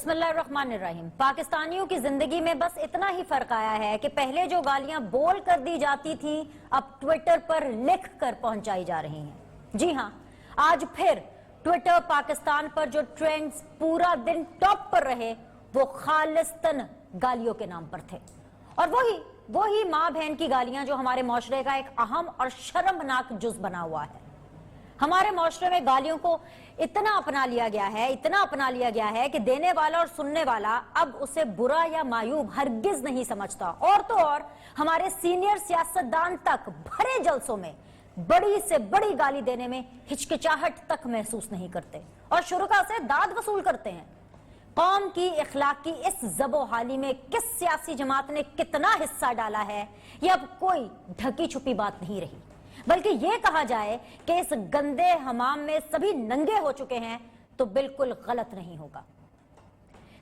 बिस्मिल्लाहिर्रहमानिर्रहीम। पाकिस्तानियों की जिंदगी में बस इतना ही फर्क आया है कि पहले जो गालियां बोल कर दी जाती थी अब ट्विटर पर लिख कर पहुंचाई जा रही हैं। जी हां, आज फिर ट्विटर पाकिस्तान पर जो ट्रेंड्स पूरा दिन टॉप पर रहे वो खालिस्तन गालियों के नाम पर थे। और वही माँ बहन की गालियां जो हमारे माशरे का एक अहम और शर्मनाक जुज बना हुआ है। हमारे माशरे में गालियों को इतना अपना लिया गया है कि देने वाला और सुनने वाला अब उसे बुरा या मायूब हरगिज नहीं समझता। और तो और हमारे सीनियर सियासतदान तक भरे जलसों में बड़ी से बड़ी गाली देने में हिचकिचाहट तक महसूस नहीं करते और शुरुका से दाद वसूल करते हैं। कौम की इखलाक की इस ज़बो-हाली में किस सियासी जमात ने कितना हिस्सा डाला है, यह अब कोई ढकी छुपी बात नहीं रही, बल्कि यह कहा जाए कि इस गंदे हमाम में सभी नंगे हो चुके हैं तो बिल्कुल गलत नहीं होगा।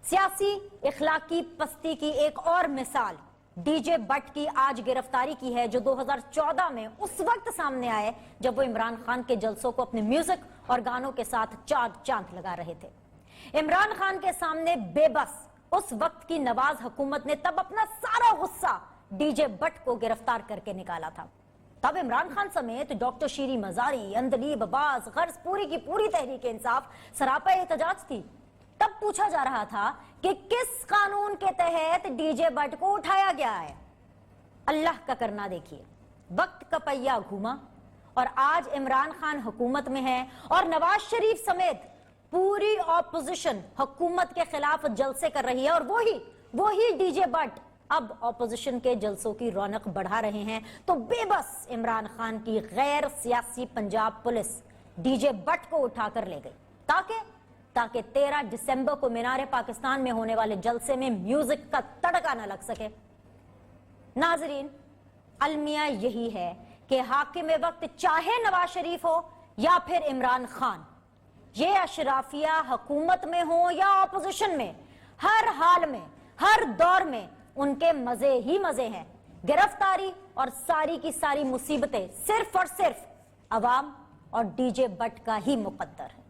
सियासी इखलाकी पस्ती की एक और मिसाल डीजे बट की आज गिरफ्तारी की है, जो 2014 में उस वक्त सामने आए जब वो इमरान खान के जलसों को अपने म्यूजिक और गानों के साथ चार चांद लगा रहे थे। इमरान खान के सामने बेबस उस वक्त की नवाज हुकूमत ने तब अपना सारा गुस्सा डीजे बट को गिरफ्तार करके निकाला था। तब इमरान खान समेत डॉक्टर शीरी मजारी, अंदलीब अब्बास, गर्ज पूरी की पूरी तहरीक इंसाफ सरापा एहतजाज थी। तब पूछा जा रहा था कि किस कानून के तहत डीजे बट को उठाया गया है। अल्लाह का करना देखिए, वक्त का पहिया घूमा और आज इमरान खान हुकूमत में है और नवाज शरीफ समेत पूरी ऑपोजिशन हुकूमत के खिलाफ जलसे कर रही है। और वही डीजे बट अब ऑपोजिशन के जलसों की रौनक बढ़ा रहे हैं। तो बेबस इमरान खान की गैर सियासी पंजाब पुलिस डीजे बट को उठाकर ले गई ताकि 13 दिसंबर को मीनार पाकिस्तान में होने वाले जलसे में म्यूजिक का तड़का न लग सके। नाजरीन, अलमिया यही है कि हाकिम वक्त चाहे नवाज शरीफ हो या फिर इमरान खान, ये अशराफिया हुकूमत में हो या ऑपोजिशन में, हर हाल में हर दौर में उनके मजे ही मजे हैं। गिरफ्तारी और सारी की सारी मुसीबतें सिर्फ और सिर्फ अवाम और डीजे बट का ही मुकद्दर है।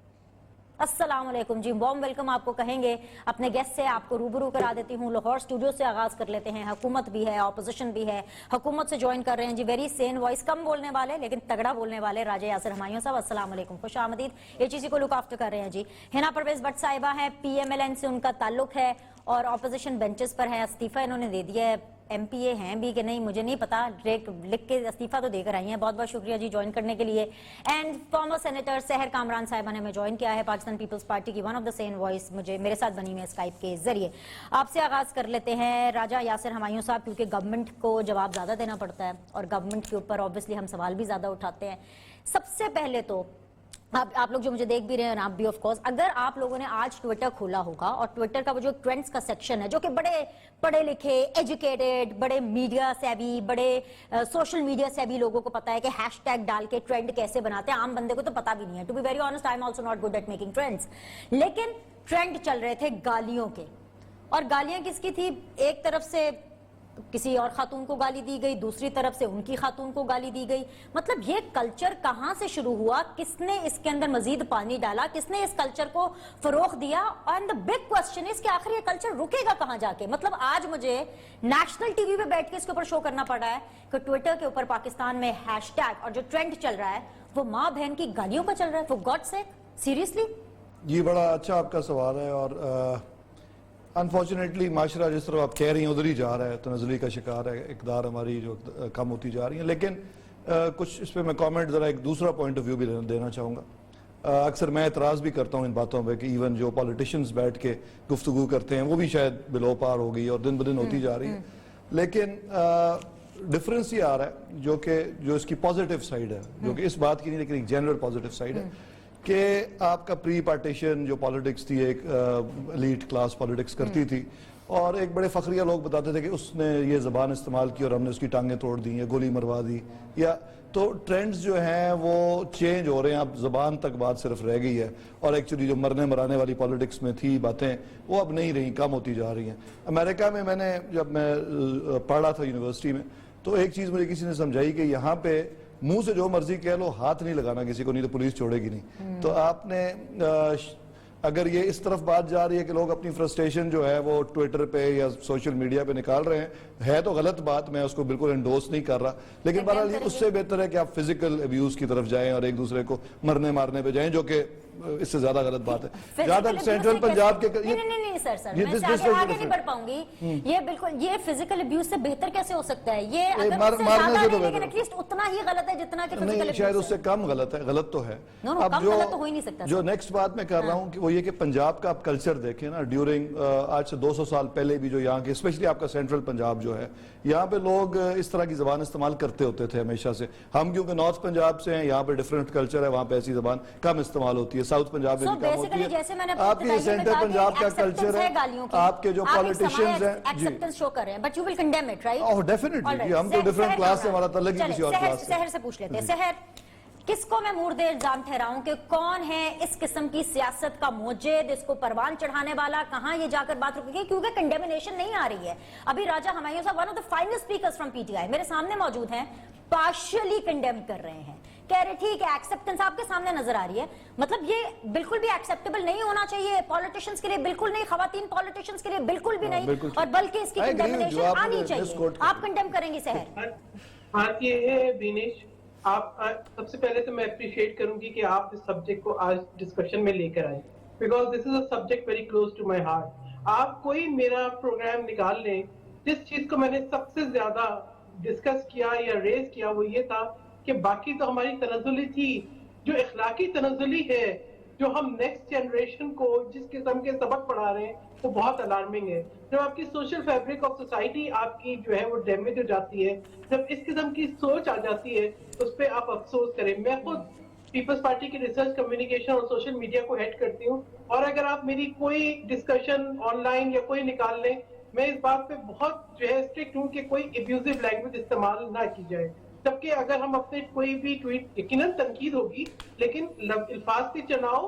अस्सलाम वालेकुम जी, वार्म वेलकम आपको कहेंगे। अपने गेस्ट से आपको रूबरू करा देती हूँ। लाहौर स्टूडियो से आगाज कर लेते हैं। हुकूमत भी है, ऑपोजिशन भी है। हुकूमत से ज्वाइन कर रहे हैं जी वेरी सेन वॉइस, कम बोलने वाले लेकिन तगड़ा बोलने वाले राजा यासिर हमायूं साहब। अस्सलाम वालेकुम, खुश आमदीद। एचईसी को लुक आफ्टर कर रहे हैं जी हिना परवेज भट्ट साहिबा है, पीएमएलएन से उनका ताल्लुक है और ऑपोजिशन बेंचेस पर है। इस्तीफा इन्होंने दे दिया है। एमपीए हैं भी कि नहीं मुझे नहीं पता, लिख के इस्तीफा तो देकर आई हैं। बहुत बहुत शुक्रिया जी ज्वाइन करने के लिए। एंड फॉर्मर सेनेटर सहर कामरान साहिबा ने हमें ज्वाइन किया है, पाकिस्तान पीपल्स पार्टी की one of the Sen voice, मेरे साथ बनी हुई स्काइप के जरिए। आपसे आगाज कर लेते हैं राजा यासिर हमायूं साहब, क्योंकि गवर्नमेंट को जवाब ज्यादा देना पड़ता है और गवर्नमेंट के ऊपर ऑब्वियसली हम सवाल भी ज्यादा उठाते हैं। सबसे पहले तो आप लोग जो मुझे देख भी रहे हैं, आप भी ऑफ कोर्स, अगर आप लोगों ने आज ट्विटर खोला होगा और ट्विटर का वो जो ट्रेंड्स का सेक्शन है, जो कि बड़े पढ़े लिखे, एजुकेटेड, बड़े मीडिया सेवी, बड़े सोशल मीडिया सेवी लोगों को पता है कि हैशटैग डाल के ट्रेंड कैसे बनाते हैं। आम बंदे को तो पता भी नहीं है। To be very honest, I am also not good at making trends. लेकिन ट्रेंड चल रहे थे गालियों के, और गालियां किसकी थी? एक तरफ से किसी और खातून को गाली दी गई, दूसरी तरफ से उनकी खातून को गाली दी गई। मतलब ये कल्चर कहां से शुरू हुआ, किसने इसके अंदर मजीद पानी डाला, किसने इस कल्चर को फरोग दिया? And the big question is कि आखिर ये कल्चर रुकेगा कहां जाके? मतलब आज मुझे नेशनल टीवी पे बैठ के इसके ऊपर शो करना पड़ रहा है कि ट्विटर के ऊपर पाकिस्तान में हैशटैग और जो ट्रेंड चल रहा है वो माँ बहन की गालियों का चल रहा है। For God sake, seriously? जी, बड़ा अच्छा आपका सवाल है और अनफॉर्चुनेटली माशरा जिस तरह आप कह रही हैं उधर ही जा रहा है, तनज़ुली का शिकार है। इक़दार हमारी जो कम होती जा रही है। लेकिन कुछ इस पर मैं कमेंट ज़रा एक दूसरा पॉइंट ऑफ व्यू भी देना चाहूँगा। अक्सर मैं एतराज़ भी करता हूँ इन बातों पर कि इवन जो पॉलिटिशियंस बैठ के गुफ्तगू करते हैं वो भी शायद बिलो पार हो गई और दिन ब दिन होती जा रही है। लेकिन डिफरेंस ये आ रहा है जो इसकी पॉजिटिव साइड है, जो कि इस बात की नहीं लेकिन एक जनरल पॉजिटिव साइड है कि आपका प्री पार्टीशन जो पॉलिटिक्स थी, एक एलीट क्लास पॉलिटिक्स करती थी और एक बड़े फखरिया लोग बताते थे कि उसने ये ज़बान इस्तेमाल की और हमने उसकी टांगें तोड़ दी या गोली मरवा दी। या तो ट्रेंड्स जो हैं वो चेंज हो रहे हैं। अब ज़बान तक बात सिर्फ रह गई है और एक्चुअली जो मरने मराने वाली पॉलिटिक्स में थी बातें वो अब नहीं रही, कम होती जा रही हैं। अमेरिका में जब मैं पढ़ा था यूनिवर्सिटी में तो एक चीज़ मुझे किसी ने समझाई कि यहाँ पे मुंह से जो मर्जी कह लो, हाथ नहीं लगाना किसी को, नहीं तो पुलिस छोड़ेगी नहीं। तो आपने اگر یہ اس طرف بات جا رہی ہے کہ لوگ اپنی فرسٹریشن جو ہے وہ ٹویٹر پہ یا سوشل میڈیا پہ نکال رہے ہیں, ہے تو غلط بات, میں اس کو بالکل انڈورس نہیں کر رہا, لیکن بہرحال یہ اس سے بہتر ہے کہ آپ فزیکل ابیوز کی طرف جائیں اور ایک دوسرے کو مرنے مارنے پہ جائیں, جو کہ اس سے زیادہ غلط بات ہے. جہاں تک سینٹرل پنجاب کے نہیں سر میں آگے نہیں بڑھ پاؤں گی, یہ بالکل یہ فزیکل ابیوز سے بہتر کیسے ہو سکتا ہے, یہ اگر مارنے سے تو لیکن ایٹ لیسٹ اتنا ہی غلط ہے جتنا کہ نہیں, شاید اس سے کم غلط ہے, غلط تو ہے. اب جو نیکسٹ بات میں کر رہا ہوں کہ وہ یہ کہ پنجاب کا آپ کلچر دیکھیں نا, ڈیورنگ آج سے 200 سال پہلے بھی جو یہاں کے اسپیشلی آپ کا سینٹرل پنجاب جو ہے, یہاں پہ لوگ اس طرح کی زبان استعمال کرتے ہوتے تھے ہمیشہ سے. ہم کیونکہ نارتھ پنجاب سے ہیں, یہاں پہ ڈیفرنٹ کلچر ہے, وہاں پہ ایسی زبان کم استعمال ہوتی ہے, ساؤتھ پنجاب میں بھی کم ہوتی ہے. آپ کے سینٹرل پنجاب کا کلچر ہے, آپ کے جو پالیٹیشینز ہیں ایکسپٹنس شو کر رہے ہیں, but you will condemn it right. Oh definitely, ہم تو ڈیفرنٹ کلاس سے, ہمارا تعلق ہی کسی اور کلاس سے. سحر سے پوچھ لیتے ہیں, سحر کس کو میں مورد الزام ٹھہراؤں کہ کون ہے اس قسم کی سیاست کا موجد, اس کو پروان چڑھانے والا, کہاں یہ جا کر بات رکے گی, کیونکہ کنڈیمنیشن نہیں آ رہی ہے. ابھی راجہ ہمایوں صاحب one of the final speakers from P T I میرے سامنے موجود ہیں, پارشلی کنڈیم کر رہے ہیں, کہہ رہے ٹھیک ہے ایکسپٹنس آپ کے سامنے نظر آ رہی ہے, مطلب یہ بالکل بھی ایکسپٹیبل نہیں ہونا چاہیے پالیٹیشنز کے لیے, بالکل نہیں, خواتین پالیٹیشنز کے لیے بالکل بھی نہیں, اور بلکہ اس کی کنڈیمنیشن آنی چاہیے. آپ کنڈیم کریں گے سحر؟ بات یہ ہے بینیش, آپ سب سے پہلے تو میں اپریشیٹ کروں گی کہ آپ اس سبجیکٹ کو آج ڈسکشن میں لے کر آئے, because this is a subject very close to my heart. آپ کوئی میرا پروگرام نکال لیں, جس چیز کو میں نے سب سے زیادہ ڈسکس کیا یا ریز کیا وہ یہ تھا کہ باقی تو ہماری تنزلی تھی, جو اخلاقی تنزلی ہے, جو ہم نیکسٹ جنریشن کو جس قسم کے سبق پڑھا رہے ہیں وہ بہت الارمنگ ہے. جب آپ کی سوشل فیبرک آف سوسائٹی آپ کی جو ہے وہ ڈیمیج ہو جاتی ہے, جب اس قسم کی سوچ آ جاتی ہے, اس پہ آپ افسوس کریں. میں خود پیپلز پارٹی کی ریسرچ کمیونیکیشن اور سوشل میڈیا کو ہیڈ کرتی ہوں, اور اگر آپ میری کوئی ڈسکشن آن لائن یا کوئی نکال لیں, میں اس بات پہ بہت جو ہے اسٹرکٹ ہوں کہ کوئی ابیوزو لینگویج استعمال نہ کی جائے. جبکہ اگر ہم اپنے کوئی بھی ٹویٹ, یقیناً تنقید ہوگی, لیکن الفاظ کے چناؤ,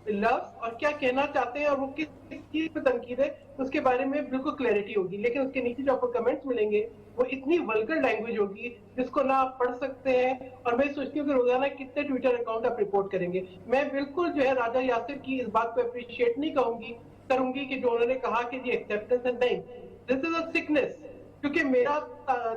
لفظ اور کیا کہنا چاہتے ہیں اور وہ کس چیز پہ تنقید ہے اس کے بارے میں بالکل کلیئرٹی ہوگی. لیکن اس کے نیچے جو آپ کو کمنٹس ملیں گے وہ اتنی ولگر لینگویج ہوگی جس کو نہ آپ پڑھ سکتے ہیں, اور میں سوچتی ہوں کہ روزانہ کتنے ٹویٹر اکاؤنٹ آپ رپورٹ کریں گے. میں بالکل جو ہے راجہ یاسر کی اس بات کو اپریشیٹ نہیں کروں گی کہ جو انہوں نے کہا کہ یہ ایکسیپٹنس ہے, نہیں, دس از اے سکنس. کیونکہ میرا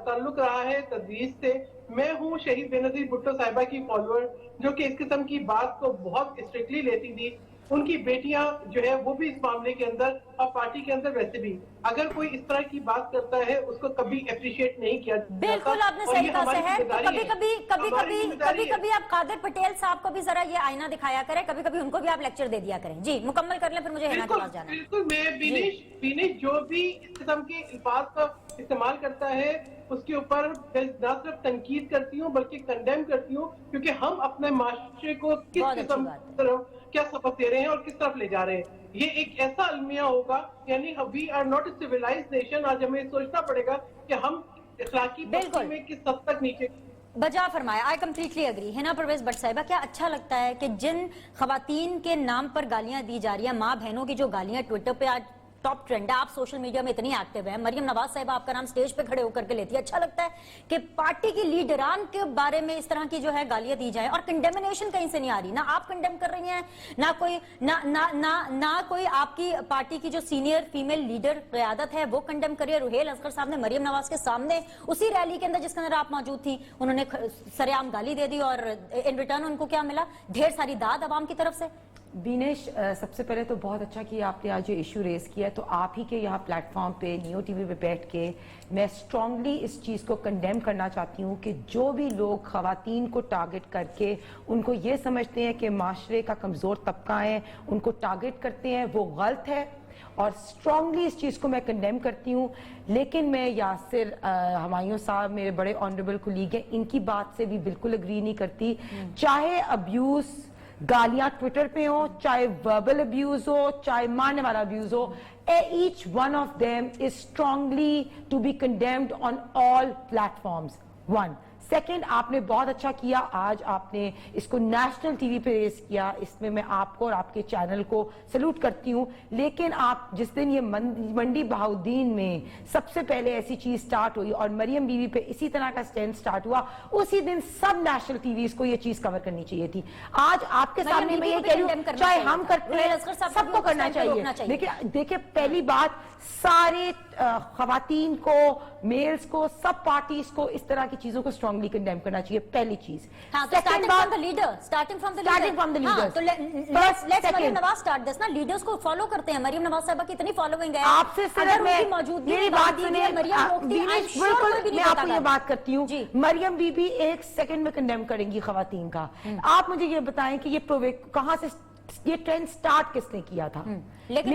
تعلق رہا ہے تدریس سے, میں ہوں شہید بینظیر بھٹو صاحبہ کی فالوور, جو کہ اس قسم کی بات کو بہت اسٹرکٹلی لیتی تھی. ان کی بیٹیاں جو ہے وہ بھی اس معاملے کے اندر اور پارٹی کے اندر ویسے بھی, اگر کوئی اس طرح کی بات کرتا ہے اس کو کبھی اپریشیٹ نہیں کیا جاتا. بالکل آپ نے صحیح کہا سحر, کبھی آپ قادر پٹیل صاحب کو بھی ذرا یہ آئینہ دکھایا کریں, کبھی کبھی ان کو بھی آپ لیکچر دے دیا کریں. جی مکمل کر لیں, پھر مجھے ہینا کے پاس جانا ہے. بالکل, میں بینیش جو بھی اس قسم کے الفاظ کا استعمال کرتا ہے اس کے اوپر نہ صرف تنقید کرتی ہوں بلکہ کنڈیم کرتی ہوں, کیونکہ ہم اپنے معاشرے کو کس قسم کیا سبق دے رہے ہیں اور کس طرف لے جا رہے ہیں. یہ ایک ایسا المیہ ہوگا, یعنی we are not a civilized nation. آج ہمیں سوچنا پڑے گا کہ ہم اخلاقی پستی میں کس حد تک نیچے. بجا فرمایا, I completely agree. Hina Pervez but صاحبہ, کیا اچھا لگتا ہے کہ جن خواتین کے نام پر گالیاں دی جا رہی ہیں, ماں بہنوں کی جو گالیاں ٹویٹر پہ آج ٹاپ ٹرینڈ ہے, آپ سوشل میڈیا میں اتنی ایکٹیو ہیں, مریم نواز صاحبہ آپ کا نام سٹیج پہ کھڑے ہو کر کے لیتی ہے, اچھا لگتا ہے کہ پارٹی کی لیڈران کے بارے میں اس طرح کی جو ہے گالیاں دی جائیں, اور کنڈیمنیشن کہیں سے نہیں آ رہی, نہ آپ کنڈیم کر رہی ہیں, نہ کوئی آپ کی پارٹی کی جو سینئر فیمیل لیڈر قیادت ہے وہ کنڈیم کر رہی ہے. روہیل اصغر صاحب نے مریم نواز کے سامنے اسی ریلی کے اندر جس کے اندر آپ موجود تھی, انہوں نے سریعام گالی دے دی, اور ان ریٹرن ان کو کیا ملا, ڈھیر ساری داد عوام کی طرف سے. بینیش, سب سے پہلے تو بہت اچھا کہ آپ نے آج جو ایشو ریز کیا ہے, تو آپ ہی کے یہاں پلیٹ فارم پہ نیو ٹی وی پہ بیٹھ کے میں اسٹرانگلی اس چیز کو کنڈیم کرنا چاہتی ہوں کہ جو بھی لوگ خواتین کو ٹارگٹ کر کے ان کو یہ سمجھتے ہیں کہ معاشرے کا کمزور طبقہ ہے, ان کو ٹارگٹ کرتے ہیں, وہ غلط ہے, اور اسٹرانگلی اس چیز کو میں کنڈیم کرتی ہوں. لیکن میں یاسر ہمایوں صاحب میرے بڑے آنریبل کولیگ ہیں, ان کی بات سے بھی بالکل اگری نہیں کرتی. چاہے ابیوز گالیاں ٹویٹر پہ ہوں, چاہے وربل ابیوز ہو, چاہے مارنے والا abuse who, each one of them is strongly to be condemned on all platforms. One. Second, आपने बहुत अच्छा किया, आज आपने इसको नेशनल टीवी पे रेस किया, इसमें मैं आपको और आपके चैनल को सैल्यूट करती हूँ। लेकिन आप जिस दिन ये मंडी बहाउद्दीन में सबसे पहले ऐसी चीज स्टार्ट हुई और मरियम बीवी पे इसी तरह का स्टैंड स्टार्ट हुआ, उसी दिन सब नेशनल टीवीज को ये चीज कवर करनी चाहिए थी। आज आपके सामने मैं ये कह रही हूँ, चाहे हम करते हैं, सबको करना चाहिए। लेकिन देखिए, पहली बात, सारे खवातीन को, मेल्स को, सब पार्टीज को इस तरह की चीजों को स्ट्रांगली कंडेम करना चाहिए, पहली चीज। Starting from the leader, starting from the leader. तो let's Maryam Nawaz start this ना, लीडर्स को फॉलो करते हैं। मरियम नवाज साहब की इतनी फॉलोइंग है, आपसे सिर्फ उनकी मौजूदगी मेरी बात सुनिए, बिल्कुल मैं आपको ये बात करती हूँ, मरियम बीबी एक सेकंड में कंडेम करेंगी खवातीन का। आप मुझे ये बताएं कि ये कहां से ये ट्रेंड स्टार्ट किसने किया था? लेकिन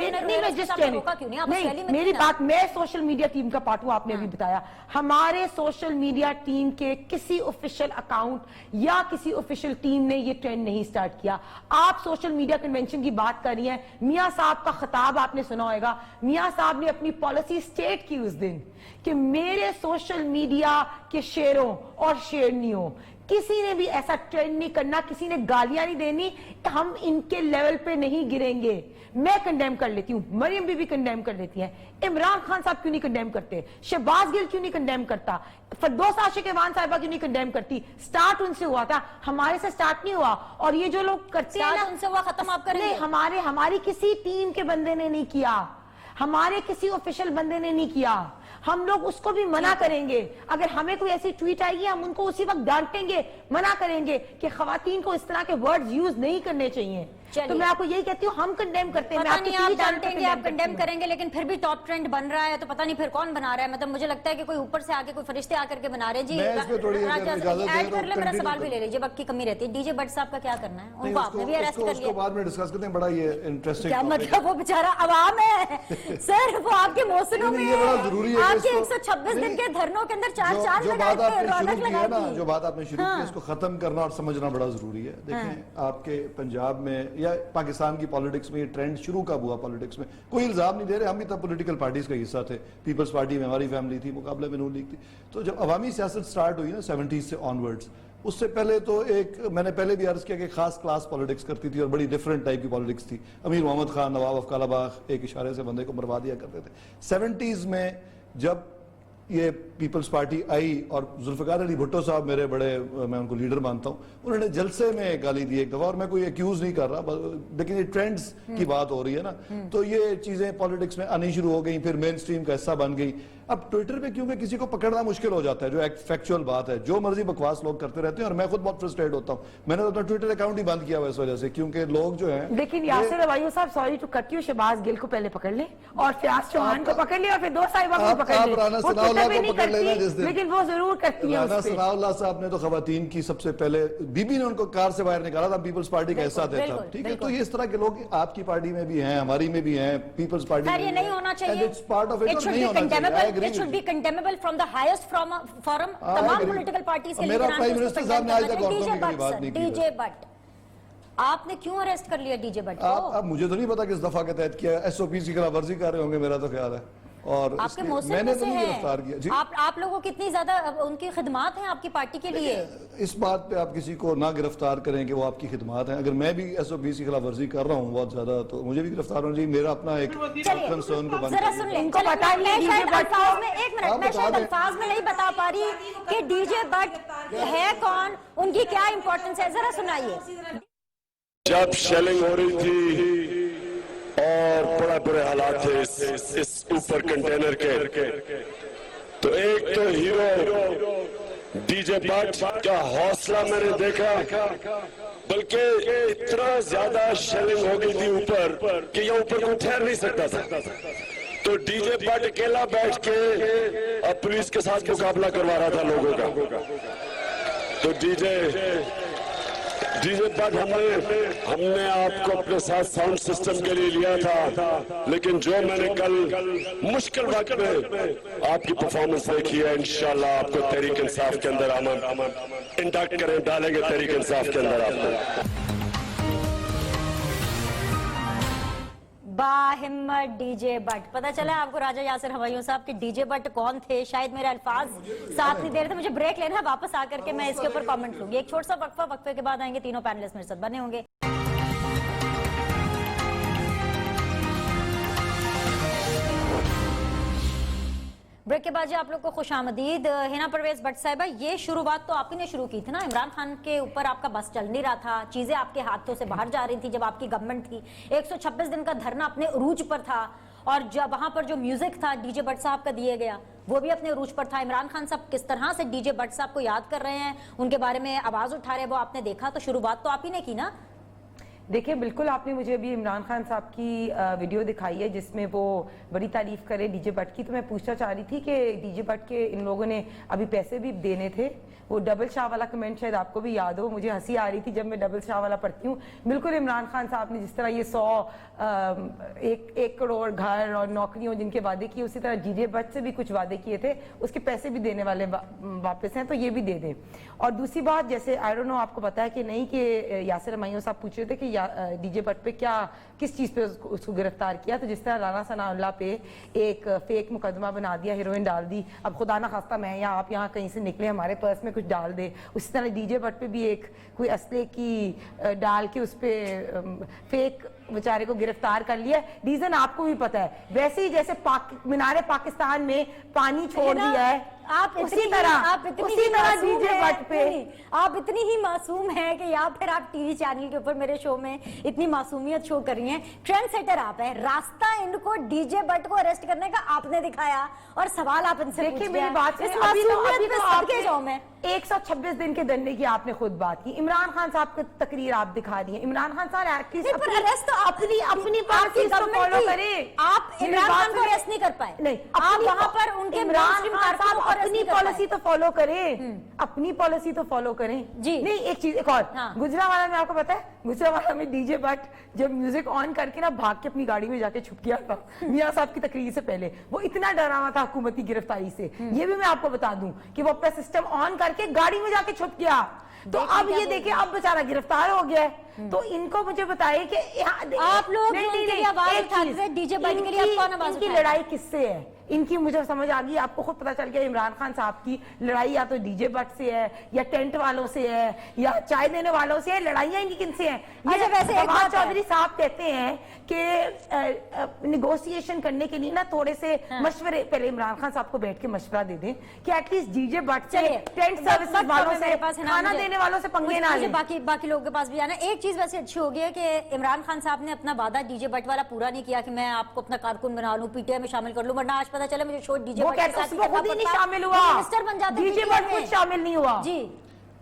मेरी बात, मैं सोशल मीडिया टीम का पार्ट हूं, आपने अभी बताया, हमारे सोशल मीडिया टीम के किसी ऑफिशियल अकाउंट या किसी ऑफिशियल टीम ने ये ट्रेंड नहीं स्टार्ट किया। आप सोशल मीडिया कन्वेंशन की बात कर रही हैं, मियां साहब का खिताब आपने सुना होगा, मियां साहब ने अपनी पॉलिसी स्टेट की उस दिन कि मेरे सोशल मीडिया के शेरों और शेरनियों, किसी ने भी ऐसा ट्रेंड नहीं करना, किसी ने गालियां नहीं देनी, हम इनके लेवल पे नहीं गिरेंगे। मैं कंडेम कर लेती हूँ, मरियम बीबी कंडेम कर लेती है, इमरान खान साहब क्यों नहीं कंडेम करते, शहबाज गिल क्यों नहीं कंडेम करता, फरदौस आशिक एवान साहिबा क्यों नहीं कंडेम करती? स्टार्ट उनसे हुआ था, हमारे से स्टार्ट नहीं हुआ। और ये जो लोग करते हैं ना, उनसे हुआ, खत्म आप करेंगे? हमारी किसी टीम के बंदे ने नहीं किया, हमारे किसी ऑफिशियल बंदे ने नहीं किया। हम लोग उसको भी मना करेंगे, अगर हमें कोई ऐसी ट्वीट आएगी हम उनको उसी वक्त डांटेंगे, मना करेंगे कि खवातीन को इस तरह के वर्ड्स यूज नहीं करने चाहिए। तो मैं आपको यही कहती हूँ, हम कंडेम करते हैं। पता नहीं आप डांटेंगे, आप कंडेम करेंगे, लेकिन फिर भी टॉप ट्रेंड बन रहा है, तो पता नहीं फिर कौन बना रहा है। मतलब मुझे लगता है कि कोई ऊपर से आके कोई फरिश्ते आकर के बना रहे हैं। जी ऐड कर ले, मेरा सवाल भी ले लीजिए, वक्त की कमी रहती है। डीजे भट्ट साहब का क्या करना है? उनको आपने भी अरेस्ट कर लिया, बाद में डिस्कस करते हैं। बड़ा ये इंटरेस्टिंग, क्या मतलब, वो बेचारा अवाम है सर, वो आपके मौसमों में आपके 126 दिन के धरनों के अंदर चार जो बात आपने शुरू की है ना, जो बात आपने शुरू की, इसको खत्म करना और समझना बड़ा जरूरी है। देखें, आपके पंजाब में या पाकिस्तान की पॉलिटिक्स में ये ट्रेंड शुरू कब हुआ? पॉलिटिक्स में कोई इल्जाम नहीं दे रहे, हम भी तब पॉलिटिकल पार्टीज का हिस्सा थे। पीपल्स पार्टी में हमारी फैमिली थी, मुकाबले में नून लीग थी। तो जब अवामी सियासत स्टार्ट हुई ना 70s से ऑनवर्ड्स, उससे पहले तो मैंने पहले भी अर्ज किया कि खास क्लास पॉलिटिक्स करती थी और बड़ी डिफरेंट टाइप की पॉलिटिक्स थी। अमीर मोहम्मद खान, नवाब अफकालाबाग एक इशारे से बंदे को मरवा दिया करते थे। 70s में जब ये पीपल्स पार्टी आई और जुल्फिकार अली भुट्टो साहब मेरे बड़े, मैं उनको लीडर मानता हूँ, उन्होंने जलसे में गाली दी एक दफा, और मैं कोई एक्यूज नहीं कर रहा, लेकिन ये ट्रेंड्स की बात हो रही है ना, तो ये चीजें पॉलिटिक्स में आनी शुरू हो गई, फिर मेन स्ट्रीम का हिस्सा बन गई। अब ट्विटर पे क्योंकि किसी को पकड़ना मुश्किल हो जाता है, जो एक फैक्चुअल बात है, जो मर्जी बकवास लोग करते रहते हैं, और मैं खुद बहुत फ्रस्ट्रेट होता हूँ। मैंने तो अपना ट्विटर अकाउंट ही बंद किया हुआ इस वजह से, क्योंकि लोग जो है। लेकिन यासिर अवाइयो साहब, sorry to cut you, Shahbaz Gill को पहले पकड़ ले और फियाज चौहान को पकड़ ले और फिर दो साहिबा को पकड़ ले, राना सनाउल्लाह को पकड़ लेना जिस दिन, लेकिन वो जरूर करती है। राना सनाउल्लाह साहब ने तो खवातीन की सबसे पहले, बीबी ने उनको कार से बाहर निकाला था, पीपल्स पार्टी का हिस्सा थे तब, ठीक है। तो ये इस तरह के लोग आपकी पार्टी में भी हैं, हमारी में भी हैं, पीपल्स पार्टी में, ये नहीं होना चाहिए, इट्स पार्ट ऑफ इट, नहीं होना चाहिए, it should be condemnable from the highest forum, तमाम पॉलिटिकल पार्टीज के लिए। मेरा प्राइम मिनिस्टर साहब ने आज तक औरतों की कोई बात नहीं की। डीजे भट्ट, आपने क्यों अरेस्ट कर लिया डीजे भट्ट को? अब मुझे तो नहीं पता किस दफा के तहत किया, एसओपी की खिलाफ वर्जी कर रहे होंगे, मेरा तो ख्याल है। और आपके मैंने तो नहीं गिरफ्तार किया जी। आप लोगों की कितनी ज्यादा उनकी खिदमात हैं आपकी पार्टी के लिए? इस बात पे आप किसी को ना गिरफ्तार करें कि वो आपकी खिदमात है। अगर मैं भी एसओपी की खिलाफ वर्जी कर रहा हूँ बहुत ज्यादा, तो मुझे भी गिरफ्तार होना चाहिए। मेरा अपना एक कंसर्न को जरा सुन लें, इनको पता नहीं है डीजे भट्ट को। एक मिनट, मैं शायद अल्फाज में नहीं बता पा रही कि डीजे भट्ट है कौन, उनकी क्या इंपॉर्टेंस है, जरा सुनाइए। जब शेलिंग हो रही थी और बड़े बुरे हालात थे इस ऊपर कंटेनर के, तो एक तो हीरो डीजे भट्ट का हौसला मैंने देखा, बल्कि इतना ज्यादा शेलिंग हो गई थी ऊपर कि ये ऊपर कोई ठहर नहीं सकता था। तो डीजे भट्ट अकेला बैठ के पुलिस के साथ मुकाबला करवा रहा था लोगों का। तो डीजे भट्ट, हमने आपको अपने साथ साउंड सिस्टम के लिए लिया था, लेकिन जो मैंने कल मुश्किल वक्त में आपकी परफॉर्मेंस देखी है, इंशाल्लाह आपको तहरीक इंसाफ के अंदर अमन इंडक्ट करें, डालेंगे तहरीक इंसाफ के अंदर आपको। बाहिम्मत डीजे बट। पता चला आपको राजा यासिर हमायूं साहब के डीजे बट कौन थे? शायद मेरे अल्फाज साथ नहीं दे रहे थे। मुझे ब्रेक लेना है, वापस आकर के मैं इसके ऊपर कमेंट लूंगी। एक छोटा सा वक्फा, वक्फे के बाद आएंगे तीनों पैनलिस्ट मेरे साथ बने होंगे। ब्रेक के बाद जी आप लोग को खुश आमदीद। हिना परवेज भट्ट साहिबा, ये शुरुआत तो आपने शुरू की थी ना, इमरान खान के ऊपर आपका बस चल नहीं रहा था, चीजें आपके हाथों से बाहर जा रही थी जब आपकी गवर्नमेंट थी। 126 दिन का धरना अपने उरूज पर था और जब वहां पर जो म्यूजिक था डीजे भट्ट साहब का दिया गया वो भी अपने उरूज पर था। इमरान खान साहब किस तरह से डीजे भट्ट साहब को याद कर रहे हैं, उनके बारे में आवाज उठा रहे हैं, वो आपने देखा। तो शुरुआत तो आप ही ने की ना? देखिए बिल्कुल, आपने मुझे अभी इमरान खान साहब की वीडियो दिखाई है जिसमें वो बड़ी तारीफ करे डीजे भट्ट की। तो मैं पूछना चाह रही थी कि डीजे भट्ट के इन लोगों ने अभी पैसे भी देने थे। वो डबल शाह वाला कमेंट शायद आपको भी याद हो, मुझे हंसी आ रही थी जब मैं डबल शाह वाला पढ़ती हूँ। बिल्कुल इमरान खान साहब ने जिस तरह ये 1 करोड़ घर और नौकरियों जिनके वादे किए, उसी तरह डीजे भट्ट से भी कुछ वादे किए थे, उसके पैसे भी देने वाले वापस हैं, तो ये भी दे दें। और दूसरी बात, जैसे आई डोंट नो आपको पता है कि नहीं कि यासिर हमायूं साहब पूछ रहे थे कि डीजे भट्ट पे किस चीज पे उसको गिरफ्तार किया। तो जिस तरह राना सनाउल्लाह पे एक फेक मुकदमा बना दिया, हीरोइन डाल दी, अब खुदा ना खास्ता मैं या आप यहाँ कहीं से निकले हमारे पर्स में कुछ डाल दे, उसी तरह डीजे भट्ट पे भी एक कोई असले की डाल के उस पे फेक बेचारे को गिरफ्तार कर लिया। रीजन आपको भी पता है, वैसे ही जैसे मीनारे पाकिस्तान में पानी छोड़ दिया है, आप उसी तरह डीजे भट्ट पे आप इतनी ही मासूम हैं कि या फिर आप टीवी चैनल के ऊपर मेरे शो में इतनी मासूमियत शो कर रही हैं। ट्रेंड सेटर आप हैं। रास्ता इनको डीजे भट्ट को अरेस्ट करने का आपने दिखाया और सवाल आप इनसे देखिए मेरी बात इस मासूमियत पे सदके जाऊं मैं। 126 दिन के धरने की आपने खुद बात की, इमरान खान साहब की तकरीर आप दिखा दी है। इमरान खान साहब अरेस्ट अपनी पॉलिसी फॉलो करें। आप इमरान खान को अरेस्ट नहीं कर पाए। नहीं, आप वहां पर उनके इमरान खान साहब अपनी पॉलिसी तो फॉलो करें, अपनी पॉलिसी तो फॉलो करें जी। नहीं, एक चीज एक और, गुजरावाला में आपको पता है, गुजरावाला में डीजे भट्ट जब म्यूजिक ऑन करके ना भाग के अपनी गाड़ी में जाके छुप गया था मियां साहब की तकरीर से पहले। वो इतना डरा हुआ था हुकूमती गिरफ्तारी से, ये भी मैं आपको बता दूं कि वो अपना सिस्टम ऑन करके गाड़ी में जाके छुप गया। तो अब ये देखिए, अब बेचारा गिरफ्तार हो गया है। तो इनको मुझे बताइए कि आप लोग डीजे भट्ट के लिए इनकी लड़ाई किससे है? इनकी मुझे समझ आ गई, आपको खुद पता चल गया इमरान खान साहब की लड़ाई या तो डीजे भट्ट से है, या टेंट वालों से है, या चाय देने वालों से है। लड़ाइयां इनकी किनसे हैं? अच्छा, वैसे फवाद चौधरी साहब कहते हैं कि निगोशिएशन करने के लिए ना थोड़े से मशवरे, पहले इमरान खान साहब को बैठ के मशवरा दे दें कि एटलीस्ट डीजे भट्ट से, टेंट सर्विस वालों से, खाना देने वालों से पंगे ना लें। बाकी लोगों के पास भी आना। एक चीज वैसे अच्छी हो गई है कि इमरान खान साहब ने अपना वादा डीजे भट्ट वाला पूरा नहीं किया कि मैं आपको अपना कारकुन बना लूं, पीटीआई में शामिल कर लूं, वरना आज पता चला मुझे शो डीजे भट्ट के साथ खुद ही नहीं शामिल हुआ, मिनिस्टर बन जाते, डीजे भट्ट खुद शामिल नहीं हुआ जी।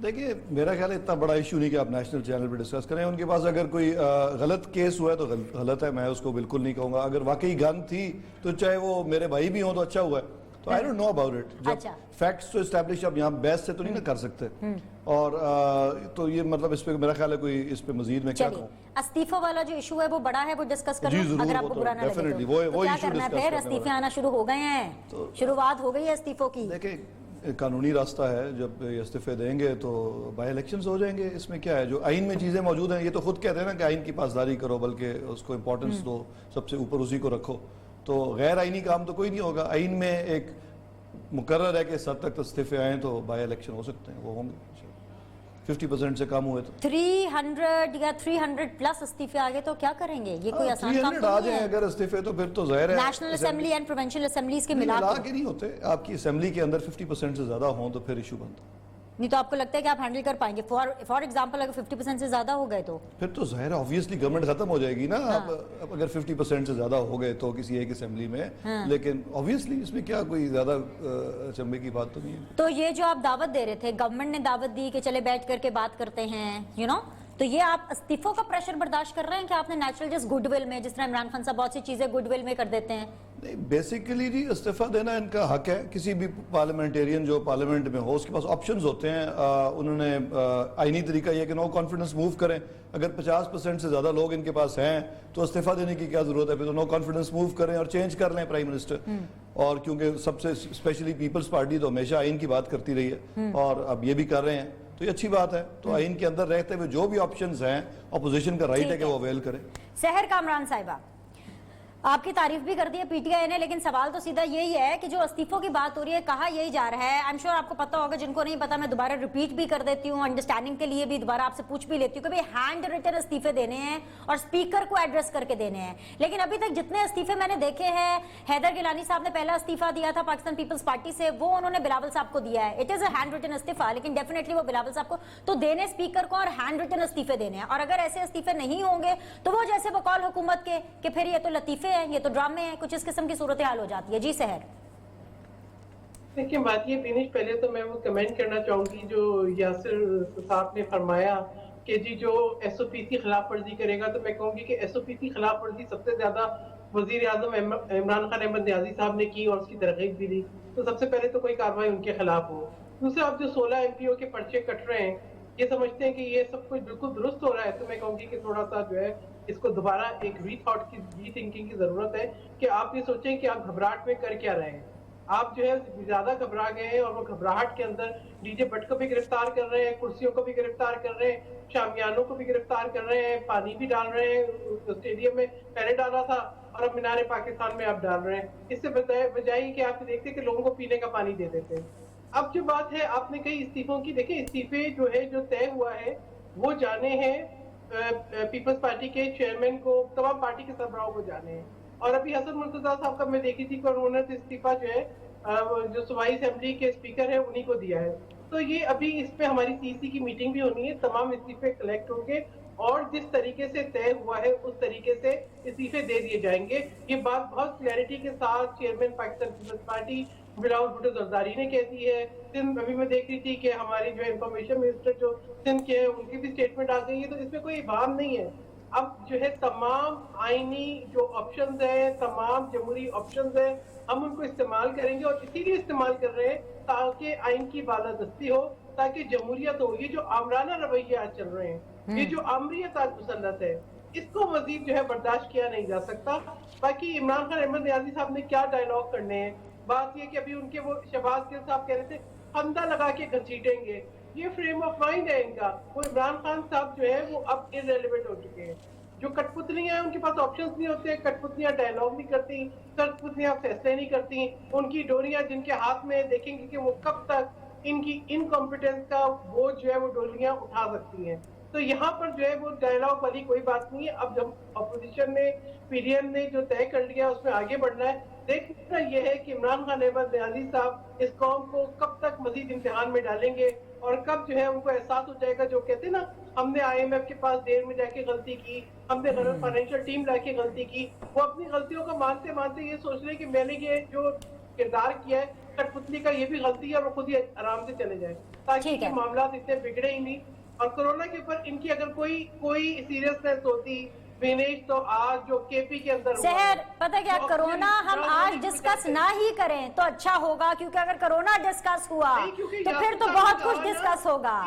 देखिए मेरा ख्याल है इतना बड़ा इशू नहीं कि आप नेशनल चैनल पे डिस्कस करें। उनके पास अगर कोई गलत केस हुआ है तो गलत है, मैं उसको बिल्कुल नहीं कहूंगा। अगर वाकई गन थी तो चाहे वो मेरे भाई भी हो तो अच्छा हुआ है। तो I don't know about it. जब फैक्ट्स तो एस्टैब्लिश आप यहाँ बहस से तो नहीं ना कर सकते। और तो ये मतलब इस पे मेरा ख्याल है कोई इस पे मजीद में क्या कहूँ। इस्तीफा वाला जो इशू है वो बड़ा है, वो डिस्कस कर लो अगर आपको बुरा ना लगे तो। क्या करना है फिर? इस्तीफे आना शुरू हो गए हैं, शुरुआत हो गई है इस्तीफों की। देखिए कानूनी रास्ता है, जब ये इस्तीफे देंगे तो बाई इलेक्शंस हो जाएंगे। इसमें क्या है, जो आइन में चीजें मौजूद हैं, ये तो खुद कहते हैं ना कि आइन की पासदारी करो, बल्कि उसको इंपॉर्टेंस दो, सबसे ऊपर उसी को रखो। तो गैर आइनी काम तो कोई नहीं होगा। आइन में एक मुकर्रर है कि इस हद तक इस्तीफे आए तो बाई इलेक्शन हो सकते हैं, वो होंगे। 50% से कम हुए तो 300 या 300 प्लस इस्तीफे आ गए तो क्या करेंगे? ये कोई आसान काम तो नहीं है। अगर इस्तीफे तो फिर तो जाहिर है national assembly and provincial assemblies के मिला के नहीं होते। आपकी असेंबली के अंदर 50% से ज्यादा हो तो फिर इशू बनता। नहीं तो आपको लगता है कि आप हैंडल कर पाएंगे? फॉर एग्जांपल अगर 50% से ज्यादा हो गए तो फिर तो जाहिर है ऑब्वियसली गवर्नमेंट खत्म हो जाएगी ना। अब अगर 50% से ज्यादा हो गए तो किसी एक असेंबली में, लेकिन ऑब्वियसली इसमें क्या कोई ज्यादा अचंभे की बात तो नहीं है। तो ये जो आप दावत दे रहे थे, गवर्नमेंट ने दावत दी कि चले बैठ करके बात करते हैं, यू नो, तो ये आप इस्तीफों का प्रेशर बर्दाश्त कर रहे हैं कि आपने नेचुरल जस्ट गुडविल में, जिस तरह इमरान खान साहब बहुत सी चीजें गुडविल में कर देते हैं? नहीं, बेसिकली जी इस्तीफा देना इनका हक है। किसी भी पार्लियामेंटेरियन जो पार्लियामेंट में हो उसके पास ऑप्शंस होते हैं। उन्होंने आईनी तरीका ये कि नो कॉन्फिडेंस मूव करें। अगर 50% से ज्यादा लोग इनके पास हैं तो इस्तीफा देने की क्या जरूरत है? फिर तो नो कॉन्फिडेंस मूव करें और चेंज कर लें प्राइम मिनिस्टर। और क्योंकि सबसे स्पेशली पीपल्स पार्टी तो हमेशा आइन की बात करती रही है और अब ये भी कर रहे हैं, तो ये अच्छी बात है। तो आइन के अंदर रहते हुए जो भी ऑप्शंस हैं, अपोजिशन का राइट है कि वो अवेल करें। सहर कामरान साहिबा, आपकी तारीफ भी कर दी है पीटीआई ने, लेकिन सवाल तो सीधा यही है कि जो इस्तीफों की बात हो रही है, कहा यही जा रहा है, आई एम श्योर आपको पता होगा, जिनको नहीं पता मैं दोबारा रिपीट भी कर देती हूँ, अंडरस्टैंडिंग के लिए भी दोबारा आपसे पूछ भी लेती हूँ कि भाई हैंड रिटन इस्तीफे देने हैं और स्पीकर को एड्रेस करके देने हैं। लेकिन अभी तक जितने इस्तीफे मैंने देखे हैं, हैदर गिलानी साहब ने पहला इस्तीफा दिया था पाकिस्तान पीपल्स पार्टी से, वो उन्होंने बिलावल साहब को दिया है। It is a handwritten इस्तीफा, लेकिन डेफिनेटली वो बिलावल साहब को तो देने स्पीकर को और हैंड रिटन इस्तीफे देने हैं। और अगर ऐसे इस्तीफे नहीं होंगे तो वो जैसे बकौल हुकूमत के कि फिर ये तो लतीफे हैं, ये तो ड्रामे हैं, कुछ इस किस्म की सूरत हाल हो जाती है। जी सहर। देखिए बात ये फिनिश, पहले तो मैं वो कमेंट करना चाहूंगी जो यासिर साहब ने फरमाया कि जी जो एसओपीसी खिलाफ वर्जी करेगा, तो मैं कहूंगी कि एसओपीसी खिलाफ वर्जी सबसे ज्यादा वजीर आजम इमरान खान अहमद न्याजी साहब ने की और उसकी तरगीब भी दी, तो सबसे पहले तो कोई कार्रवाई उनके खिलाफ हो। दूसरा, आप जो 16 एमपीओ के पर्चे कट रहे हैं, ये समझते हैं कि ये सब कुछ बिल्कुल दुरुस्त हो रहा है, तो मैं कहूंगी कि थोड़ा सा जो है इसको दोबारा एक रीथॉट की रीथिंकिंग की जरूरत है कि आप ये सोचें कि आप घबराहट में कर क्या रहे हैं। आप जो है ज्यादा घबरा गए हैं और वो घबराहट के अंदर डीजे भट्ट को भी गिरफ्तार कर रहे हैं, कुर्सियों को भी गिरफ्तार कर रहे हैं, शामियानों को भी गिरफ्तार कर रहे हैं, पानी भी डाल रहे हैं, स्टेडियम में पहले डाला था और अब मीनार पाकिस्तान में आप डाल रहे हैं। इससे बजाय कि आप देखते कि लोगों को पीने का पानी दे देते हैं। अब जो बात है आपने कही इस्तीफों की, देखिए इस्तीफे जो है जो तय हुआ है वो जाने हैं पीपल्स पार्टी के चेयरमैन को, तमाम पार्टी के सरबराहों को जाने हैं। और अभी हसन मुर्तजा साहब का मैं देखी थी कि उन्होंने इस्तीफा जो है जो सूबाई असेंबली के स्पीकर है उन्हीं को दिया है। तो ये अभी इस पे हमारी सीसी की मीटिंग भी होनी है, तमाम इस्तीफे कलेक्ट होंगे और जिस तरीके से तय हुआ है उस तरीके से इस्तीफे दे दिए जाएंगे। ये बात बहुत क्लैरिटी के साथ chairman Pakistan Peoples Party Bilawal Bhutto Zardari ने कह दी है। सिंध अभी मैं देख रही थी कि हमारी जो इंफॉर्मेशन मिनिस्टर जो सिंध के हैं उनकी भी स्टेटमेंट आ गई है, तो इसमें कोई इबाम नहीं है। अब जो है तमाम आईनी जो ऑप्शंस है, तमाम जमहूरी ऑप्शंस है, हम उनको इस्तेमाल करेंगे और इसीलिए इस्तेमाल कर रहे हैं ताकि आइन की बालादस्ती हो, ताकि जमहूरियत हो। ये जो आमराना रवैये आज चल रहे हैं, ये जो आमरीत आज मुसल्लत है, इसको मजीद जो है बर्दाश्त किया नहीं जा सकता। बाकी इमरान खान अहमद न्याजी साहब ने क्या डायलॉग करने हैं, बात ये कि अभी उनके वो शहबाज गिल साहब कह रहे थे फंदा लगा के घसीटेंगे, ये फ्रेम ऑफ माइंड है इनका। वो इमरान खान साहब जो है वो अब इररेलेवेंट हो चुके हैं। जो कठपुतलियां हैं उनके पास ऑप्शंस नहीं होते, कठपुतलियां डायलॉग नहीं करती, कठपुतलियां फैसले नहीं करती, उनकी डोरियां जिनके हाथ में देखेंगे कि वो कब तक इनकी इनकॉम्पिटेंस का बोझ जो है वो डोरियां उठा सकती हैं। तो यहाँ पर जो है वो डायलॉग वाली कोई बात नहीं है। अब जब अपोजिशन ने पीडीएम ने जो तय कर लिया उसमें आगे बढ़ना है। देखना यह है कि इमरान खान अहमद न्याजी साहब इस कौम को कब तक मजीद इम्तिहान में डालेंगे और कब जो है उनको एहसास हो जाएगा, जो कहते हैं ना हमने IMF के पास देर में जाके गलती की, हमने गलत फाइनेंशियल टीम लाके गलती की, वो अपनी गलतियों को मानते मानते ये सोच रहे कि मैंने ये जो किरदार किया है कठपुतली का ये भी गलती है और वो खुद ही आराम से चले जाए, ताकि ये मामला इतने बिगड़े ही नहीं। और कोरोना के ऊपर इनकी अगर कोई सीरियसनेस होती विनेश, तो आज जो केपी के अंदर शहर पता क्या, कोरोना हम आज डिस्कस ना ही करें तो अच्छा होगा, क्योंकि अगर कोरोना डिस्कस हुआ तो फिर तो बहुत कुछ डिस्कस होगा।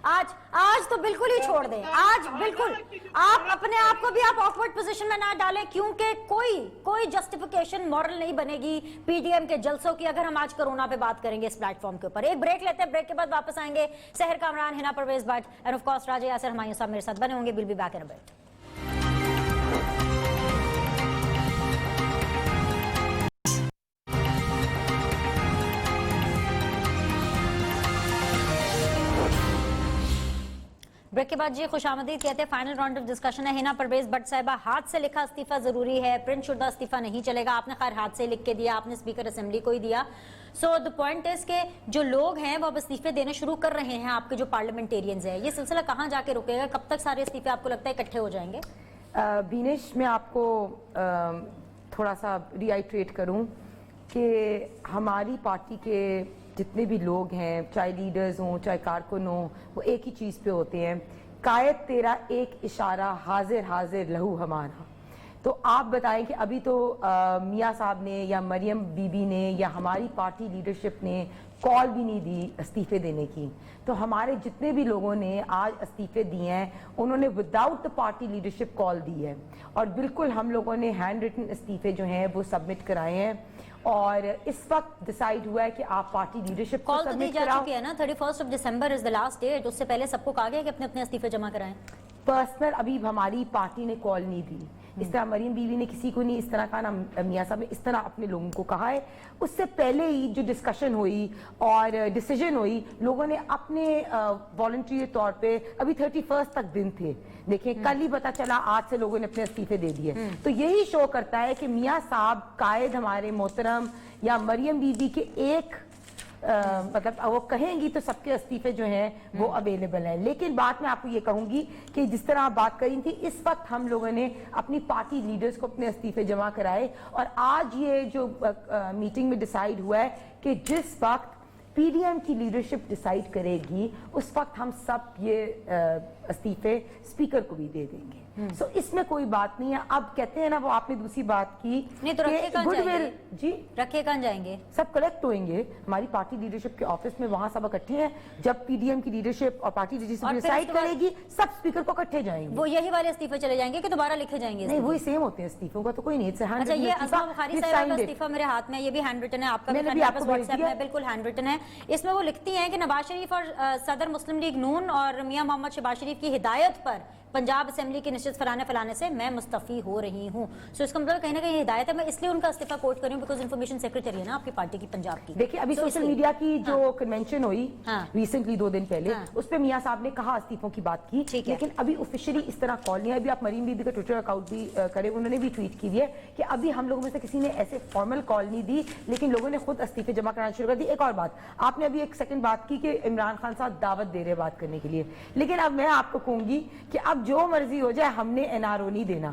आज तो बिल्कुल ही छोड़ दें, आज बिल्कुल आप अपने आप को भी आप ऑकवर्ड पोजीशन में ना डालें, क्योंकि कोई जस्टिफिकेशन मॉरल नहीं बनेगी पीडीएम के जलसों की अगर हम आज कोरोना पे बात करेंगे इस प्लेटफॉर्म के ऊपर। एक ब्रेक लेते हैं, ब्रेक के बाद वापस आएंगे। Sehar Kamran, Hina Pervez Bhatt and of course Raja Yasir Humayun साहब मेरे साथ बने होंगे। Will be back in a bit. Break के बाद जी खुशामदीद कहते हैं फाइनल राउंड ऑफ डिस्कशन है। हिना परवेज भट्ट साहिबा, हाथ से लिखा इस्तीफा जरूरी है, प्रिंट शुदा इस्तीफा नहीं चलेगा। आपने खैर हाथ से लिख के दिया, आपने स्पीकर असेंबली को ही दिया। सो द पॉइंट इज के जो लोग हैं वो अब इस्तीफे देने शुरू कर रहे हैं, आपके जो पार्लियामेंटेरियंस है, ये सिलसिला कहाँ जाके रुकेगा? कब तक सारे इस्तीफे आपको लगता है इकट्ठे हो जाएंगे? बीनेश, मैं आपको थोड़ा सा रिआइट्रेट करूं कि हमारी पार्टी के जितने भी लोग हैं, चाहे लीडर्स हों चाहे कारकुन हों, वो एक ही चीज़ पे होते हैं, कायद तेरा एक इशारा हाजिर हाजिर लहू हमारा। तो आप बताएं कि अभी तो मियाँ साहब ने या मरियम बीबी ने या हमारी पार्टी लीडरशिप ने कॉल भी नहीं दी इस्तीफे देने की। तो हमारे जितने भी लोगों ने आज इस्तीफे दिए हैं उन्होंने without the party leadership call दी है, और बिल्कुल हम लोगों ने हैंड रिटन इस्तीफे जो हैं वो सबमिट कराए हैं। और इस वक्त डिसाइड हुआ है कि आप पार्टी लीडरशिप कॉल तो दी जा चुकी है ना, 31 दिसंबर इज द लास्ट डेट, उससे पहले सबको कहा गया कि अपने अपने इस्तीफे जमा कराएं। पर्सनल अभी हमारी पार्टी ने कॉल नहीं दी, اس طرح مریم بیوی نے کسی کو نہیں اس طرح کہا، نہ میاں صاحب نے اس طرح اپنے لوگوں کو کہا ہے. اس سے پہلے ہی جو ڈسکشن ہوئی اور ڈیسیجن ہوئی، لوگوں نے اپنے والنٹری طور پہ، ابھی 31 تک دن تھے، دیکھیں کل ہی پتا چلا، آج سے لوگوں نے اپنے استعفے دے دیے. تو یہی شو کرتا ہے کہ میاں صاحب قائد ہمارے محترم یا مریم بیوی کے ایک مطلب وہ کہیں گی تو سب کے استعفے جو ہیں وہ اویلیبل ہیں. لیکن بات میں آپ کو یہ کہوں گی کہ جس طرح آپ بات کری تھی، اس وقت ہم لوگوں نے اپنی پارٹی لیڈرز کو اپنے استعفے جمع کرائے، اور آج یہ جو میٹنگ میں ڈیسائیڈ ہوا ہے کہ جس وقت پی ڈی ایم کی لیڈرشپ ڈیسائیڈ کرے گی اس وقت ہم سب یہ استعفے اسپیکر کو بھی دے دیں گے. سو اس میں کوئی بات نہیں ہے. اب کہتے ہیں نا وہ آپ نے دوسری بات کی نہیں تو رکھے کہاں جائیں گے؟ جی رکھے کہاں جائیں گے؟ سب کلیکٹ ہوئیں گے ہماری پارٹی لیڈرشپ کے آفس میں، وہاں سب اکٹھے ہیں. جب پی ڈی ایم کی لیڈرشپ اور پارٹی لیڈرشپ ڈیسائیڈ کرے گی سب اسپیکر کو اکٹھے جائیں گے. وہ یہی والے استعفے چلے جائیں گے کہ دوبارہ لکھے جائیں گے؟ نہیں وہی سیم ہوتے ہیں استعفوں کا تو کوئی نہیں. اچھا یہ اسما بخاری صاحب کا استعفیٰ میرے ہاتھ میں، یہ بھی ہینڈ ریٹن ہے، آپ کا بھی واٹس ایپ میں بالکل ہینڈ ریٹن ہے. اس میں وہ لکھتی ہیں کہ نواز شریف اور صدر مسلم لیگ نون اور میاں محمد شہباز شریف کی ہدایت پر پنجاب اسمبلی کی نشست فلانے سے میں مستعفی ہو رہی ہوں. سو اس کا مطلب کہیں نہ کہیں ہدایت ہے. میں اس لیے ان کا استعفیٰ کوٹ کر رہی ہوں بیکاز انفارمیشن سیکریٹری ہے نا آپ کی پارٹی کی پنجاب کی. دیکھیں ابھی سوشل میڈیا کی جو کنونشن ہوئی ریسنٹلی 2 دن پہلے، اس پہ میاں صاحب نے کہا استعفوں کی بات کی، لیکن ابھی آفیشلی اس طرح کال نہیں ہے. ابھی آپ مریم بیوی کا ٹویٹر اکاؤنٹ بھی کرے، انہوں نے بھی ٹویٹ کی ہے کہ ابھی ہم لوگوں میں سے کسی نے ایسے فارمل کال نہیں دی، لیکن لوگوں نے خود استعفے جمع کرانا شروع کر دی. ایک اور بات آپ نے ابھی ایک سیکنڈ بات کی کہ عمران خان صاحب دعوت دے رہے بات کرنے کے لیے، لیکن اب میں آپ کو کہوں گی کہ اب جو مرضی ہو جائے ہم نے این آر او نہیں دینا.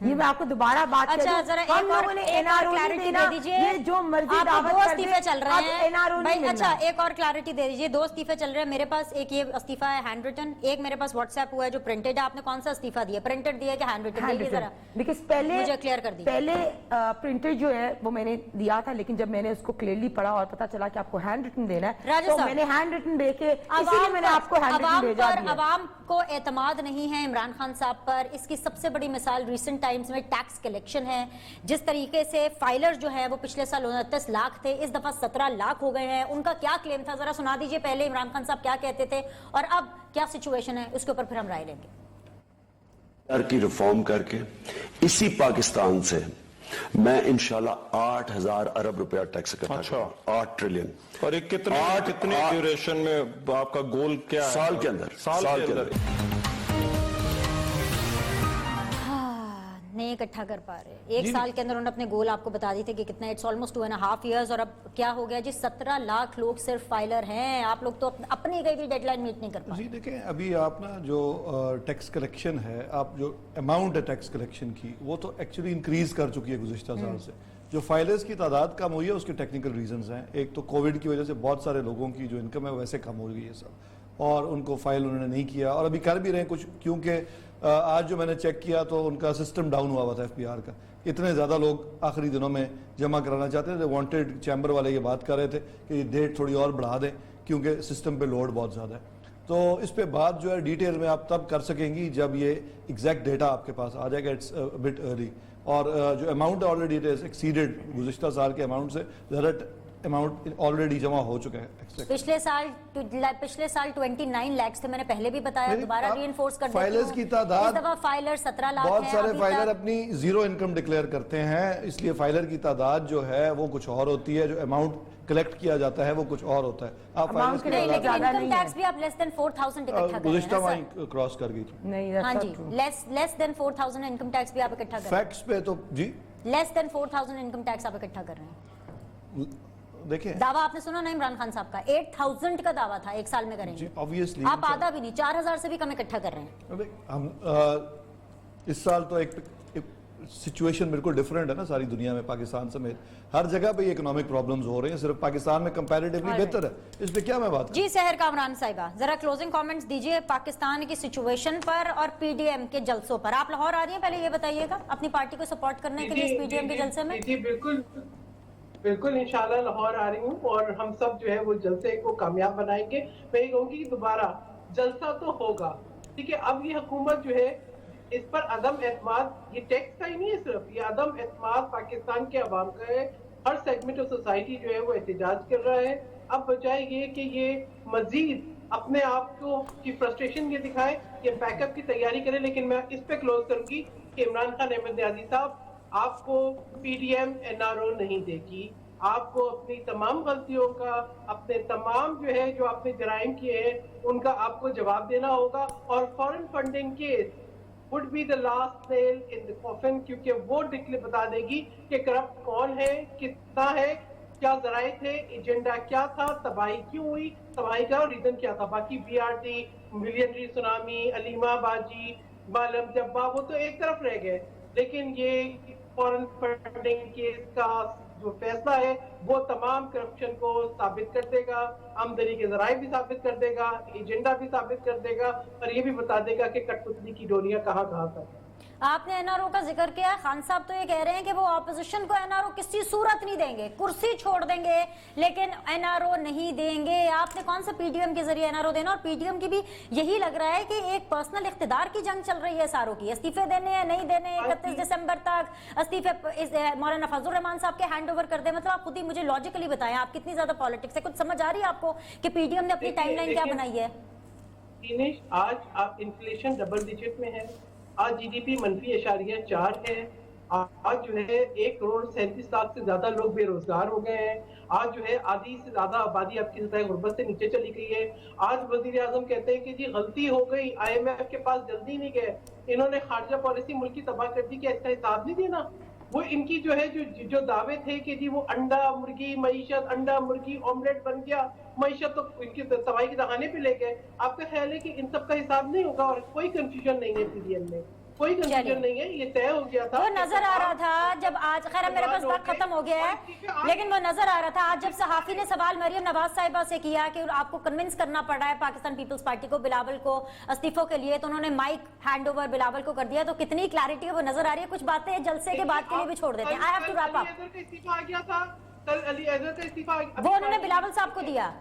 یہ میں آپ کو دوبارہ بات کر دوں، ہم لوگوں نے این آر او نہیں دینا. یہ جو مرضی دعوت کر دے چل رہے ہیں این آر او نہیں. اچھا ایک اور کلیئرٹی دے دیجیے. 2 استعفے چل رہے ہیں میرے پاس، ایک یہ استعفیٰ ہے ہینڈ ریٹن، ایک میرے پاس واٹس ایپ ہوا ہے جو پرنٹڈ ہے. آپ نے کون سا استعفیٰ دیا؟ پرنٹڈ دیا کہ ہینڈ ریٹن دیا؟ ذرا بیکاز پہلے مجھے کلیئر کر دیجیے. پہلے پرنٹڈ جو ہے وہ میں نے دیا تھا، لیکن جب میں نے اس کو کلیئرلی پڑھا اور پتا چلا کہ آپ کو ہینڈ ریٹن دینا ہے تو میں نے ہینڈ ریٹن دے کے اسی لیے میں نے آپ کو ہینڈ ریٹن بھیجا دیا. عوام کو اعتماد نہیں ہے عمران خان صاحب پر. اس کی سب سے بڑی مثال ریسنٹ ٹائمز میں ٹیکس کلیکشن ہے. جس طریقے سے فائلر جو ہے وہ پچھلے سال 29 لاکھ تھے، اس دفعہ 17 لاکھ ہو گئے ہیں. ان کا کیا کلیم تھا ذرا سنا دیجئے. پہلے عمران خان صاحب کیا کہتے تھے اور اب کیا سچویشن ہے، اس کے اوپر پھر ہم رائے لیں گے. کی ریفارم کر کے اسی پاکستان سے میں انشاءاللہ 8,000 ارب روپیہ ٹیکس اکٹھا کروں. 8 ٹریلین. اور ایک کتنے ڈیوریشن میں آپ کا گول کیا ہے؟ سال کے اندر. سال کے اندر نہیں اکٹھا کر پا رہے. ایک سال کے اندر انہوں نے اپنے گول آپ کو بتا دی تھے کہ کتنا، اٹس آلموسٹ 2.5 ایئرز. اور اب کیا ہو گیا جی؟ 17 لاکھ لوگ صرف فائلر ہیں. آپ لوگ تو اپنی کوئی بھی ڈیڈ لائن میٹ نہیں کر پا. جی دیکھیں ابھی آپ نا جو ٹیکس کلیکشن ہے، آپ جو اماؤنٹ ہے ٹیکس کلیکشن کی وہ تو ایکچولی انکریز کر چکی ہے گزشتہ سال سے. جو فائلرز کی تعداد کم ہوئی ہے اس کے ٹیکنیکل ریزنز ہیں. ایک تو کووڈ کی وجہ سے بہت سارے لوگوں کی جو انکم ہے ویسے کم ہو گئی ہے سب، اور ان کو فائل انہوں نے نہیں کیا اور ابھی کر بھی رہے ہیں کچھ. کیونکہ آج جو میں نے چیک کیا تو ان کا سسٹم ڈاؤن ہوا تھا ایف پی آر کا. اتنے زیادہ لوگ آخری دنوں میں جمع کرانا چاہتے تھے. وانٹڈ چیمبر والے یہ بات کر رہے تھے کہ یہ ڈیٹ تھوڑی اور بڑھا دیں کیونکہ سسٹم پہ لوڈ بہت زیادہ ہے. تو اس پہ بات جو ہے ڈیٹیل میں آپ تب کر سکیں گی جب یہ ایگزیکٹ ڈیٹا آپ کے پاس آ جائے گا. It's but early. اور جو amount already it is exceeded گزشتہ سال کے اماؤنٹ سے زیادہ اماؤنٹ آلریڈی جمع ہو چکا ہے. پچھلے سال 29 لاکھ تھے، میں نے پہلے بھی بتایا، دوبارہ ری انفورس کر دیتی ہوں. فائلرز کی تعداد، اس دفعہ فائلر 17 لاکھ ہیں. بہت سارے فائلر اپنی زیرو انکم ڈکلیئر کرتے ہیں، اس لیے فائلر کی تعداد جو ہے وہ کچھ اور ہوتی ہے، جو اماؤنٹ کلیکٹ کیا جاتا ہے وہ کچھ اور ہوتا ہے. آپ فائلرز کی لیکن انکم ٹیکس بھی آپ لیس دین 4,000 اکٹھا کر رہے ہیں گزشتہ ماہ کراس کر گئی تھی. نہیں ہاں جی، لیس دین 4,000 انکم ٹیکس بھی آپ اکٹھا کر رہے ہیں. فیکٹس پہ تو جی لیس دین 4,000 انکم ٹیکس آپ اکٹھا کر رہے ہیں. دیکھیں دعویٰ آپ نے سنا نا عمران خان صاحب کا 8,000 کا دعویٰ تھا ایک سال میں کریں گے. obviously آپ آدھا بھی نہیں، 4,000 سے بھی کم اکٹھا کر رہے ہیں. ہم اس سال تو ایک سچویشن بالکل ڈیفرنٹ ہے نا ساری دنیا میں، پاکستان سمیت ہر جگہ پہ یہ اکنامک پرابلمز ہو رہے ہیں. صرف پاکستان میں کمپیریٹیولی بہتر ہے. اس پہ کیا میں بات جی سحر کامران صاحبہ ذرا کلوزنگ کامنٹس دیجئے پاکستان کی سچویشن پر اور پی ڈی ایم کے جلسوں پر. آپ لاہور آ رہی ہیں، پہلے یہ بتائیے گا اپنی پارٹی کو سپورٹ کرنے کے لیے اس پی ڈی ایم کے جلسے میں؟ جی بالکل انشاءاللہ لاہور آ رہی ہوں اور ہم سب جو ہے وہ جلسے کو کامیاب بنائیں گے. میں یہ کہوں گی کہ دوبارہ جلسہ تو ہوگا. ٹھیک ہے، اب یہ حکومت جو ہے اس پر عدم اعتماد، یہ ٹیکس کا ہی نہیں ہے صرف، یہ عدم اعتماد پاکستان کے عوام کا ہے. ہر سیگمنٹ آف سوسائٹی جو ہے وہ احتجاج کر رہا ہے. اب بجائے یہ کہ یہ مزید اپنے آپ کو کی فرسٹریشن یہ دکھائے، یہ بیک اپ کی تیاری کرے. لیکن میں اس پہ کلوز کروں گی कि इमरान खान अहमद न्याजी साहब आपको पीडीएम एनआरओ नहीं देगी, आपको अपनी तमाम गलतियों का, अपने तमाम जो है जो आपने जराइम किए हैं उनका आपको जवाब देना होगा, और foreign funding case would be the last nail in the coffin, क्योंकि वो डिक्लेयर बता देगी कि करप्ट कौन है, कितना है, क्या जराए थे, एजेंडा क्या था, तबाही क्यों हुई, तबाही का रीजन क्या था। बाकी बीआरटी, मिलियनरी सुनामी, अलीमा बाजी, बालम जब्बा, वो तो एक तरफ रह गए, लेकिन ये फॉरेन फंडिंग केस का जो फैसला है वो तमाम करप्शन को साबित कर देगा, आमदनी के जराए भी साबित कर देगा, एजेंडा भी साबित कर देगा, और ये भी बता देगा कि कठपुतली की डोरियां कहाँ कहाँ तक। आपने एनआरओ का जिक्र किया, खान साहब तो ये कह रहे हैं कि वो ऑपोजिशन को एनआरओ किसी सूरत नहीं देंगे, कुर्सी छोड़ देंगे लेकिन एनआरओ नहीं देंगे। आपने कौन सा पीडीएम के जरिए एनआरओ देना, और पीडीएम की भी यही लग रहा है कि एक पर्सनल इख्तिदार की जंग चल रही है सारों की, इस्तीफे देने हैं नहीं देने, 31 दिसंबर तक इस्तीफे मौलाना फजल रहमान साहब के हैंड ओवर कर दे। मतलब आप खुद ही मुझे लॉजिकली बताएं, आप कितनी ज्यादा पॉलिटिक्स है, कुछ समझ आ रही है आपको कि पीडीएम ने अपनी टाइमलाइन क्या बनाई है? दिनेश, आज आप इन्फ्लेशन डबल डिजिट में है, आज जीडीपी -4 है, आज जो है 1,37,00,000 से ज्यादा लोग बेरोजगार हो गए हैं, आज जो है आधी से ज्यादा आबादी आपकी सतह गुर्बत से नीचे चली गई है। आज वजीर आजम कहते हैं कि जी गलती हो गई, आईएमएफ के पास जल्दी नहीं गए, इन्होंने खारजा पॉलिसी मुल्क की तबाह कर दी, क्या इसका हिसाब नहीं देना? वो इनकी जो है जो दावे थे कि जी वो अंडा मुर्गी मईशत, अंडा मुर्गी ऑमलेट बन गया, मईशत तो इनकी तबाही के दहाने पे ले गए। आपका ख्याल है कि इन सब का हिसाब नहीं होगा? और कोई कंफ्यूजन नहीं है पीडीएम में, कोई कंफ्यूजन नहीं है, ये तय हो गया था। वो नजर आ रहा था जब आज, खैर मेरे पास वक्त खत्म हो गया है, लेकिन वो नजर आ रहा था आज जब सहाफी ने सवाल मरियम नवाज साहिबा से किया कि आपको कन्विंस करना पड़ रहा है पाकिस्तान पीपल्स पार्टी को बिलावल को इस्तीफों के लिए, तो उन्होंने माइक हैंड ओवर बिलावल को कर दिया। तो कितनी क्लैरिटी है वो नजर आ रही है। कुछ बातें जलसे के बाद के लिए भी छोड़ देते हैं। I have to wrap up. इस्तीफा आ गया था, कल अली अजहर का इस्तीफा वो उन्होंने बिलावल साहब को दिया,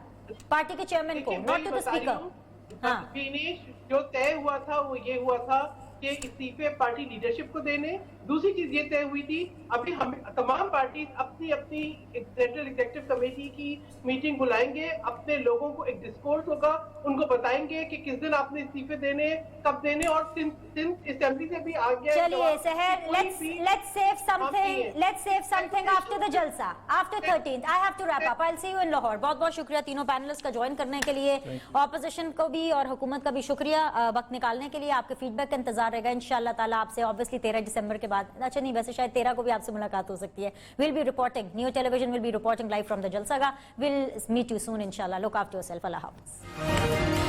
पार्टी के चेयरमैन को, नॉट टू द स्पीकर। हाँ, दिनेश, जो तय हुआ था वो ये हुआ था कि इस्तीफे पार्टी लीडरशिप को देने। दूसरी चीज ये तय हुई थी, अभी हम तमाम पार्टी अपनी अपनी सेंट्रल एग्जीक्यूटिव कमेटी की मीटिंग बुलाएंगे, अपने लोगों को एक डिस्कोर्स होगा, उनको बताएंगे कि किस दिन आपने इस्तीफे देने, कब देने, और सिंध असेंबली से भी आ गया। चलिए सहर, let's save something after the जलसा, after 13th. I have to wrap up. I'll see you in Lahore. बहुत बहुत शुक्रिया तीनों पैनलिस्ट का ज्वाइन करने के लिए, ऑपोजिशन को भी और हुकूमत का भी शुक्रिया वक्त निकालने के लिए। आपके फीडबैक का इंतजार रहेगा इंशाल्लाह ताला आपसे, ऑब्वियसली 13 दिसंबर के बाद। अच्छा नहीं, वैसे शायद 13 को भी आपसे मुलाकात हो सकती है। We'll be reporting, Neo Television will be reporting live from the Jalsaga. We'll meet you soon inshallah. Look after yourself. Allah Hafiz.